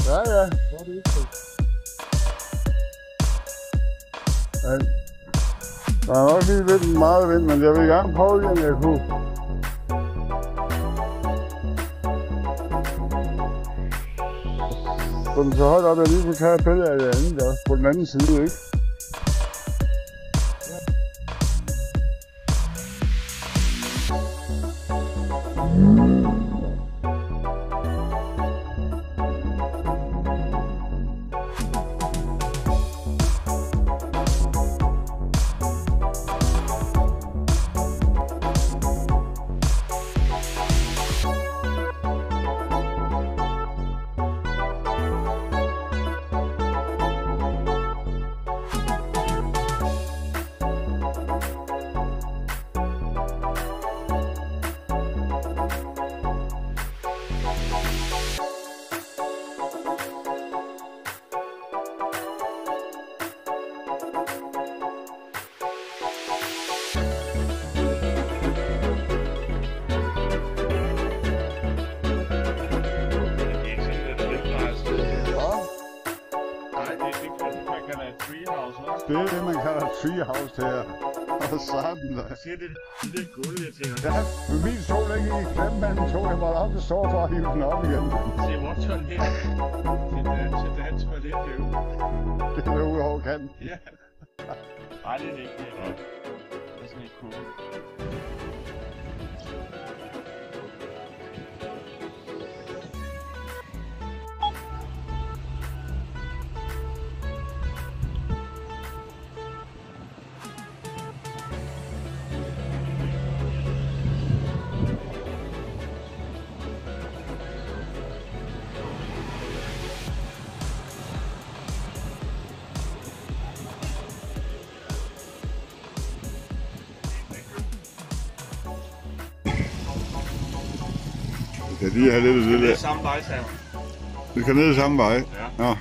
Ja, ja. Hvor er det ikke? Ja. Der er nok lige lidt meget vind, men jeg vil gerne prøve igen, jeg kunne. Så den så højt op, jeg lige kunne tage et billede af det andet der, på den anden side, ikke? Det er det, man kalder treehouse her. Og sådan der. Se det gulv, jeg tænker. Ja, men min stod ikke i klemme mellem to. Jeg måtte op til stå for at hive den op igen. Se, hvor toilet. Se, der er et toilet derude. Det er derude over kanten. Ja. Nej, det er det ikke. Det er sådan et cool. Jeg kan lige have lidt af det der. Det er samme vej, Sam. Vi kan ned i samme vej. Ja. Nå.